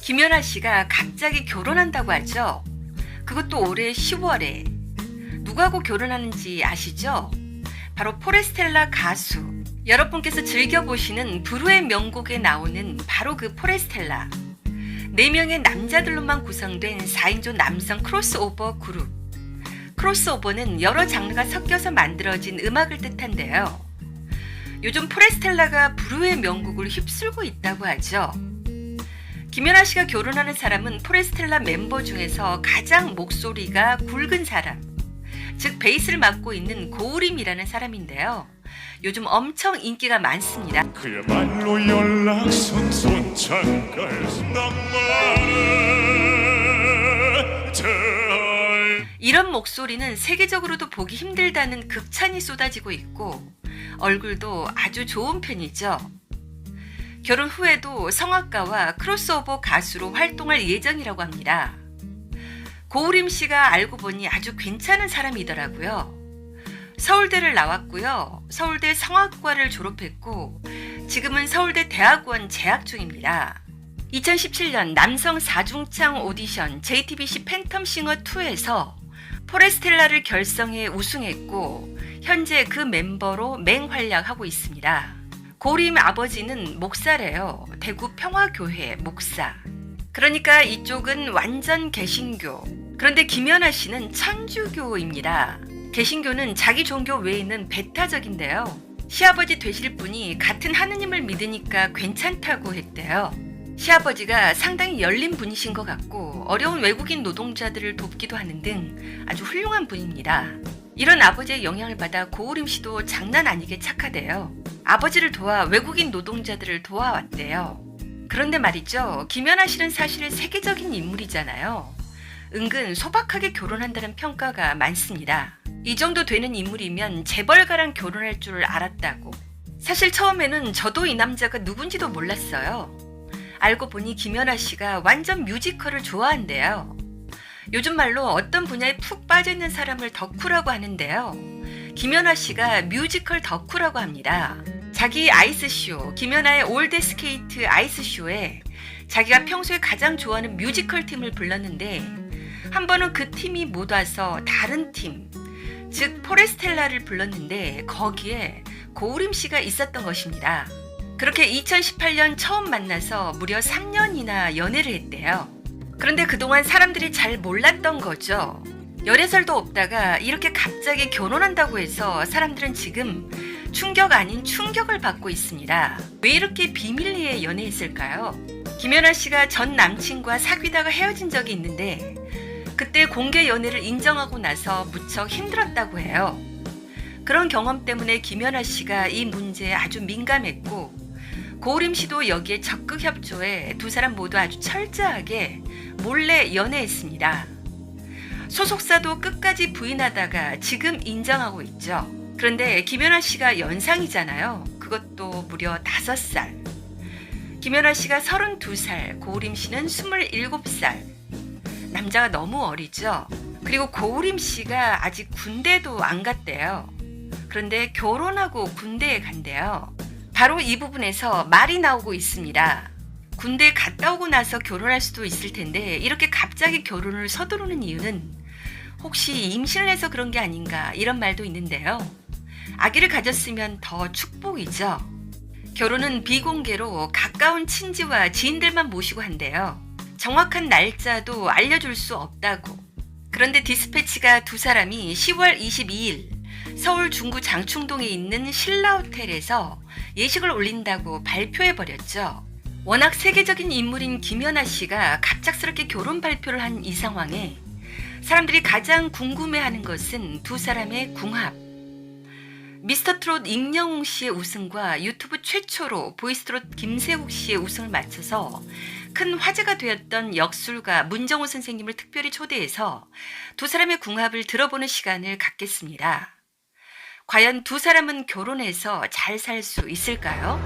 김연아 씨가 갑자기 결혼한다고 하죠. 그것도 올해 10월에. 누구하고 결혼하는지 아시죠? 바로 포레스텔라 가수. 여러분께서 즐겨보시는 불후의 명곡에 나오는 바로 그 포레스텔라. 4명의 남자들로만 구성된 4인조 남성 크로스오버 그룹. 크로스오버는 여러 장르가 섞여서 만들어진 음악을 뜻한데요. 요즘 포레스텔라가 불후의 명곡을 휩쓸고 있다고 하죠. 김연아 씨가 결혼하는 사람은 포레스텔라 멤버 중에서 가장 목소리가 굵은 사람, 즉 베이스를 맡고 있는 고우림이라는 사람인데요. 요즘 엄청 인기가 많습니다. 그야말로 연락선 손창갈 낭만의 달. 이런 목소리는 세계적으로도 보기 힘들다는 극찬이 쏟아지고 있고 얼굴도 아주 좋은 편이죠. 결혼 후에도 성악가와 크로스오버 가수로 활동할 예정이라고 합니다. 고우림 씨가 알고 보니 아주 괜찮은 사람이더라고요. 서울대를 나왔고요. 서울대 성악과를 졸업했고 지금은 서울대 대학원 재학 중입니다. 2017년 남성 4중창 오디션 JTBC 팬텀싱어2에서 포레스텔라를 결성해 우승했고 현재 그 멤버로 맹활약하고 있습니다. 고우림 아버지는 목사래요. 대구 평화교회 목사. 그러니까 이쪽은 완전 개신교. 그런데 김연아 씨는 천주교입니다. 개신교는 자기 종교 외에는 배타적인데요. 시아버지 되실 분이 같은 하느님을 믿으니까 괜찮다고 했대요. 시아버지가 상당히 열린 분이신 것 같고 어려운 외국인 노동자들을 돕기도 하는 등 아주 훌륭한 분입니다. 이런 아버지의 영향을 받아 고우림 씨도 장난 아니게 착하대요. 아버지를 도와 외국인 노동자들을 도와왔대요. 그런데 말이죠. 김연아 씨는 사실 세계적인 인물이잖아요. 은근 소박하게 결혼한다는 평가가 많습니다. 이 정도 되는 인물이면 재벌가랑 결혼할 줄 알았다고. 사실 처음에는 저도 이 남자가 누군지도 몰랐어요. 알고 보니 김연아 씨가 완전 뮤지컬을 좋아한대요. 요즘 말로 어떤 분야에 푹 빠져있는 사람을 덕후라고 하는데요. 김연아 씨가 뮤지컬 덕후라고 합니다. 자기 아이스쇼, 김연아의 올드스케이트 아이스쇼에 자기가 평소에 가장 좋아하는 뮤지컬 팀을 불렀는데 한 번은 그 팀이 못 와서 다른 팀, 즉 포레스텔라를 불렀는데 거기에 고우림 씨가 있었던 것입니다. 그렇게 2018년 처음 만나서 무려 3년이나 연애를 했대요. 그런데 그동안 사람들이 잘 몰랐던 거죠. 열애설도 없다가 이렇게 갑자기 결혼한다고 해서 사람들은 지금 충격 아닌 충격을 받고 있습니다. 왜 이렇게 비밀리에 연애했을까요? 김연아 씨가 전 남친과 사귀다가 헤어진 적이 있는데 그때 공개 연애를 인정하고 나서 무척 힘들었다고 해요. 그런 경험 때문에 김연아 씨가 이 문제에 아주 민감했고 고우림 씨도 여기에 적극 협조해 두 사람 모두 아주 철저하게 몰래 연애했습니다. 소속사도 끝까지 부인하다가 지금 인정하고 있죠. 그런데 김연아 씨가 연상이잖아요. 그것도 무려 5살. 김연아 씨가 32살, 고우림 씨는 27살. 남자가 너무 어리죠. 그리고 고우림 씨가 아직 군대도 안 갔대요. 그런데 결혼하고 군대에 간대요. 바로 이 부분에서 말이 나오고 있습니다. 군대 갔다 오고 나서 결혼할 수도 있을 텐데 이렇게 갑자기 결혼을 서두르는 이유는 혹시 임신을 해서 그런 게 아닌가 이런 말도 있는데요. 아기를 가졌으면 더 축복이죠. 결혼은 비공개로 가까운 친지와 지인들만 모시고 한대요. 정확한 날짜도 알려줄 수 없다고. 그런데 디스패치가 두 사람이 10월 22일 서울 중구 장충동에 있는 신라호텔에서 예식을 올린다고 발표해버렸죠. 워낙 세계적인 인물인 김연아 씨가 갑작스럽게 결혼 발표를 한 이 상황에 사람들이 가장 궁금해하는 것은 두 사람의 궁합. 미스터트롯 임영웅 씨의 우승과 유튜브 최초로 보이스트롯 김세욱 씨의 우승을 맞춰서 큰 화제가 되었던 역술가 문정호 선생님을 특별히 초대해서 두 사람의 궁합을 들어보는 시간을 갖겠습니다. 과연 두 사람은 결혼해서 잘 살 수 있을까요?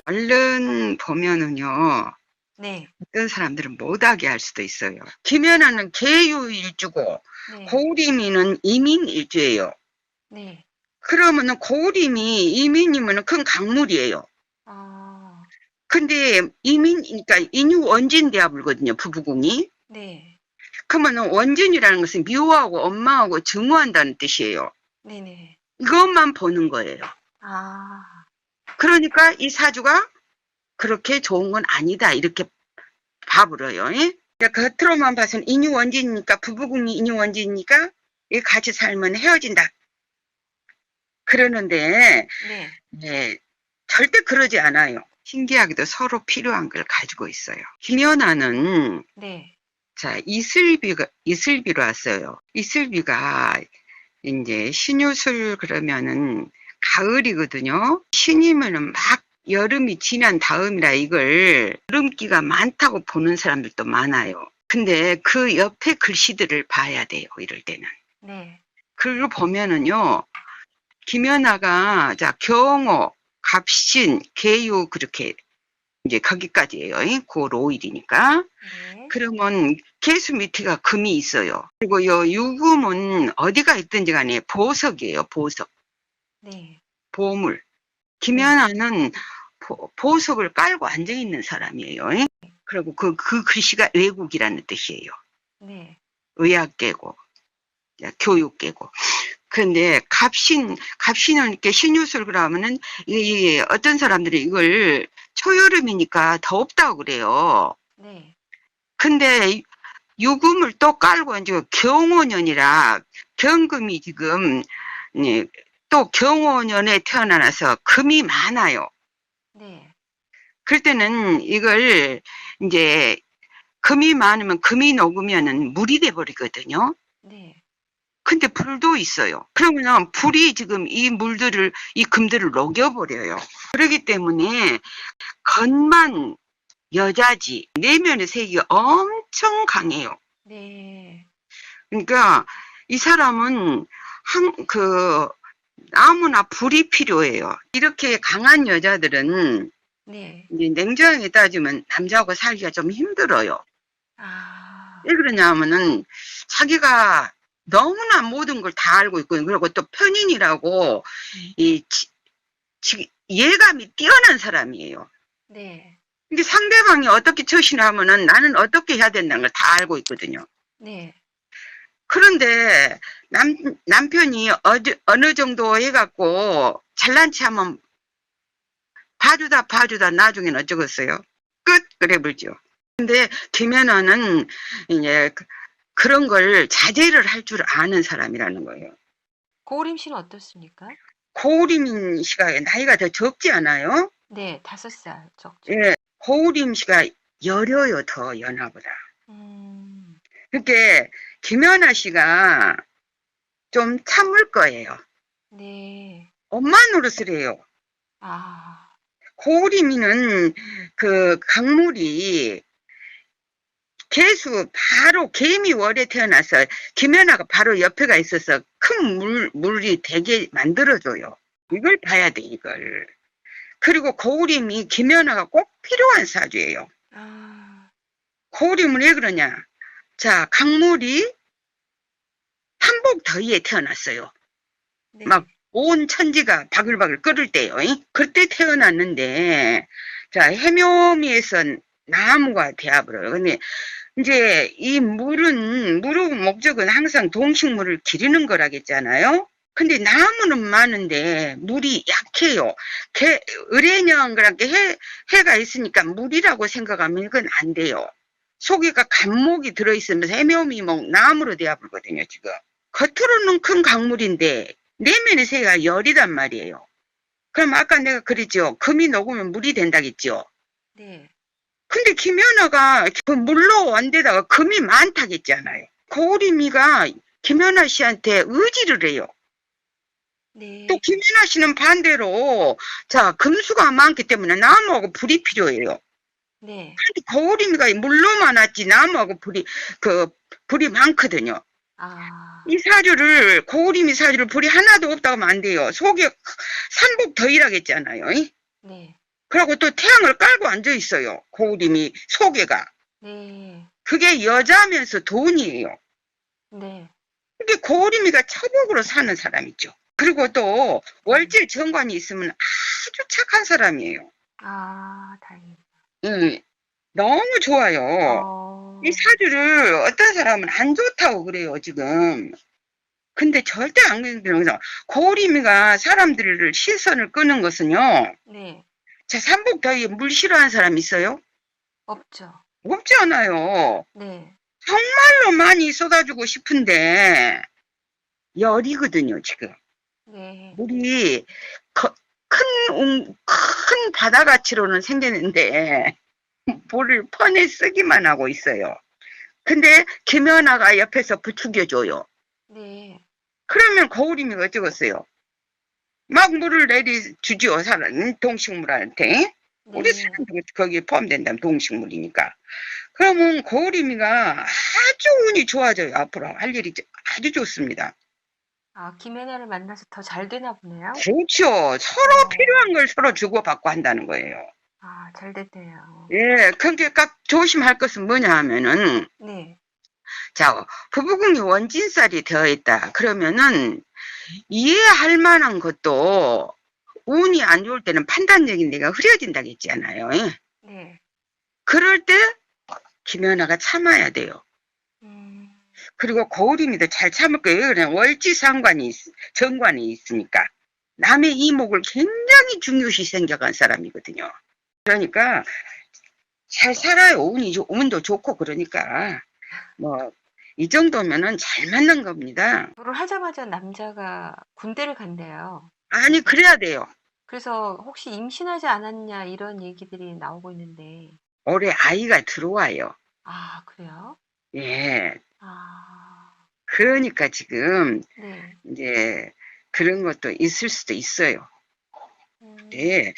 얼른 보면은요, 네. 어떤 사람들은 못하게 할 수도 있어요. 김연아는 계유일주고, 네. 고우림이는 이민일주예요. 네. 그러면은 고우림이 이민이면은 그건 강물이에요. 아. 근데 그러니까 인유 원진 대합이거든요, 부부궁이. 네. 그러면 원진이라는 것은 미워하고 엄마하고 증오한다는 뜻이에요. 네네. 이것만 보는 거예요. 아. 그러니까 이 사주가 그렇게 좋은 건 아니다, 이렇게 봐버려요. 예? 그러니까 겉으로만 봐서는 인유 원진이니까, 부부궁이 인유 원진이니까 이 같이 살면 헤어진다. 그러는데 네. 네, 절대 그러지 않아요. 신기하게도 서로 필요한 걸 가지고 있어요. 김연아는 네. 자, 이슬비로 왔어요. 이슬비가 이제 신유술 그러면은 가을이거든요. 신이면은 막 여름이 지난 다음이라 이걸 여름기가 많다고 보는 사람들도 많아요. 근데 그 옆에 글씨들을 봐야 돼요, 이럴 때는. 네. 그걸 보면은요, 김연아가, 자, 경호, 갑신, 계유, 그렇게, 이제 거기까지예요. 9월 5일이니까. 네. 그러면 개수 밑에가 금이 있어요. 그리고 요 유금은 어디가 있든지 간에 보석이에요, 보석. 네. 보물. 김연아는 보석을 깔고 앉아있는 사람이에요. 그리고 그 글씨가 외국이라는 뜻이에요. 네. 의학계고, 교육계고. 그런데 갑신은 이렇게 신유술 그러면은 이 어떤 사람들이 이걸 초여름이니까 덥다고 그래요. 네. 근데 유금을 또 깔고 이제 경호년이라 경금이 지금 또 경호년에 태어나서 금이 많아요. 네. 그럴 때는 이걸 이제 금이 많으면 금이 녹으면은 물이 돼 버리거든요. 네. 근데 불도 있어요. 그러면 불이 지금 이 금들을 녹여버려요. 그렇기 때문에 겉만 여자지 내면의 색이 엄청 강해요. 네. 그러니까 이 사람은 아무나 불이 필요해요. 이렇게 강한 여자들은 네. 이제 냉정하게 따지면 남자하고 살기가 좀 힘들어요. 아. 왜 그러냐면은 자기가 너무나 모든 걸 다 알고 있고, 그리고 또 편인이라고 예감이 뛰어난 사람이에요. 네. 근데 상대방이 어떻게 처신을 하면은 나는 어떻게 해야 된다는 걸 다 알고 있거든요. 네. 그런데 남편이 어느 정도 해갖고 잘난 체 하면 봐주다 나중엔 어쩌겠어요? 끝! 그래 불죠. 근데 김연아는 이제 그런 걸 자제를 할 줄 아는 사람이라는 거예요. 고우림 씨는 어떻습니까? 고우림 씨가 나이가 더 적지 않아요? 네, 5살 적죠. 예, 고우림 씨가 여려요, 더 연하보다. 그러니까 김연아 씨가 좀 참을 거예요. 네. 엄마 노릇을 해요. 아. 고우림이는 그 강물이 바로 개미월에 태어나서 김연아가 바로 옆에가 있어서 큰 물이 되게 만들어줘요. 이걸 봐야 돼, 이걸. 그리고 고우림이 김연아가 꼭 필요한 사주예요. 아. 고우림은 왜 그러냐? 자, 강물이 한복더위에 태어났어요. 네. 막 온 천지가 바글바글 끓을 때요. 그때 태어났는데, 자, 해묘미에서 나무가 되어버려요. 근데 이제 이 물의 목적은 항상 동식물을 기르는 거라겠잖아요. 근데 나무는 많은데 물이 약해요. 을해년 그렇게 해가 있으니까 물이라고 생각하면 이건 안 돼요. 속에가 간목이 들어있으면서 해묘미목 나무로 되어버리거든요, 지금. 겉으로는 큰 강물인데 내면의 세가 열이란 말이에요. 그럼 아까 내가 그랬죠. 금이 녹으면 물이 된다겠죠. 네. 근데 김연아가 그 물로 원데다가 금이 많다겠잖아요. 고우림이가 김연아 씨한테 의지를 해요. 네. 또 김연아 씨는 반대로 자, 금수가 많기 때문에 나무하고 불이 필요해요. 네. 근데 고우림이가 물로만 왔지 나무하고 불이 많거든요. 아. 이 사주를 고우림이 사주를 불이 하나도 없다고 하면 안 돼요. 속에 삼복더위라겠잖아요. 네. 그리고 또 태양을 깔고 앉아 있어요. 고우림이 속에가. 네. 그게 여자면서 돈이에요. 네. 이게 고우림이가 처복으로 사는 사람이죠. 그리고 또 월질 정관이 있으면 아주 착한 사람이에요. 아, 다행이다. 너무 좋아요. 어, 이 사주를 어떤 사람은 안 좋다고 그래요, 지금. 근데 절대 안 그러면서 고리미가 사람들을 시선을 끄는 것은요. 네, 자, 삼복더위에 물 싫어하는 사람 있어요? 없죠. 없지 않아요. 네, 정말로 많이 쏟아주고 싶은데 열이거든요, 지금. 네, 물이 큰 바다가치로는 생겼는데 물을 퍼내 쓰기만 하고 있어요. 근데 김연아가 옆에서 부추겨줘요. 네, 그러면 거울이미가 어쩌겠어요? 막 물을 내려주죠, 사람, 동식물한테. 우리 네. 사람도 거기에 포함된다면 동식물이니까. 그러면 거울이미가 아주 운이 좋아져요, 앞으로. 할 일이 아주 좋습니다. 아, 김연아를 만나서 더 잘 되나 보네요. 그렇죠. 서로 필요한 걸 서로 주고받고 한다는 거예요. 아, 잘 됐네요. 예, 근데 꼭 조심할 것은 뭐냐 하면은, 네, 자, 부부궁이 원진살이 되어 있다. 그러면은, 이해할 만한 것도 운이 안 좋을 때는 판단력인 내가 흐려진다고 했잖아요. 예. 네, 그럴 때 김연아가 참아야 돼요. 음, 그리고 거울이미도 잘 참을 거예요. 그냥 월지상관이, 정관이 있으니까. 남의 이목을 굉장히 중요시 생각한 사람이거든요. 그러니까 잘 살아요. 운도 좋고 그러니까 뭐 이 정도면은 잘 맞는 겁니다. 결혼 하자마자 남자가 군대를 간대요. 아니 그래야 돼요. 그래서 혹시 임신하지 않았냐 이런 얘기들이 나오고 있는데, 올해 아이가 들어와요. 아, 그래요? 예. 아, 그러니까 지금 네, 이제 그런 것도 있을 수도 있어요. 네.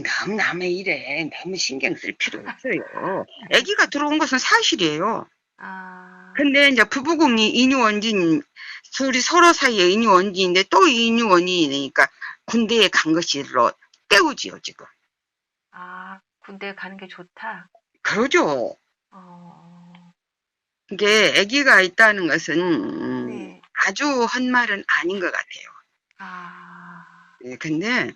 너무 남의 일에 너무 신경 쓸 필요 없어요. 아기가 들어온 것은 사실이에요. 아, 근데 이제 부부궁이 인유원진, 둘이 서로 사이에 인유원진인데 또 인유원인이니까 군대에 간 것으로 때우지요, 지금. 아, 군대 가는 게 좋다? 그러죠. 어, 이게 아기가 있다는 것은 네, 아주 헛말은 아닌 것 같아요. 아, 예, 근데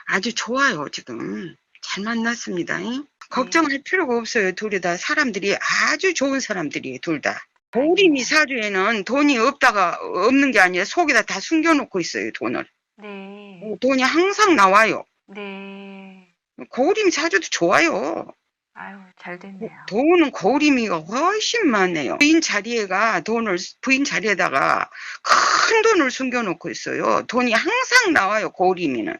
아주 좋아요, 지금. 잘 만났습니다. 잉? 걱정할 필요가 없어요. 둘이 다 사람들이 아주 좋은 사람들이에요, 둘 다. 고림이 사주에는 돈이 없는 게 아니라 속에다 다 숨겨놓고 있어요, 돈을. 네, 돈이 항상 나와요. 네. 고림 사주도 좋아요. 아유, 잘 됐네요. 돈은 고림이가 훨씬 많네요. 부인 자리에다가 큰 돈을 숨겨놓고 있어요. 돈이 항상 나와요, 고림이는.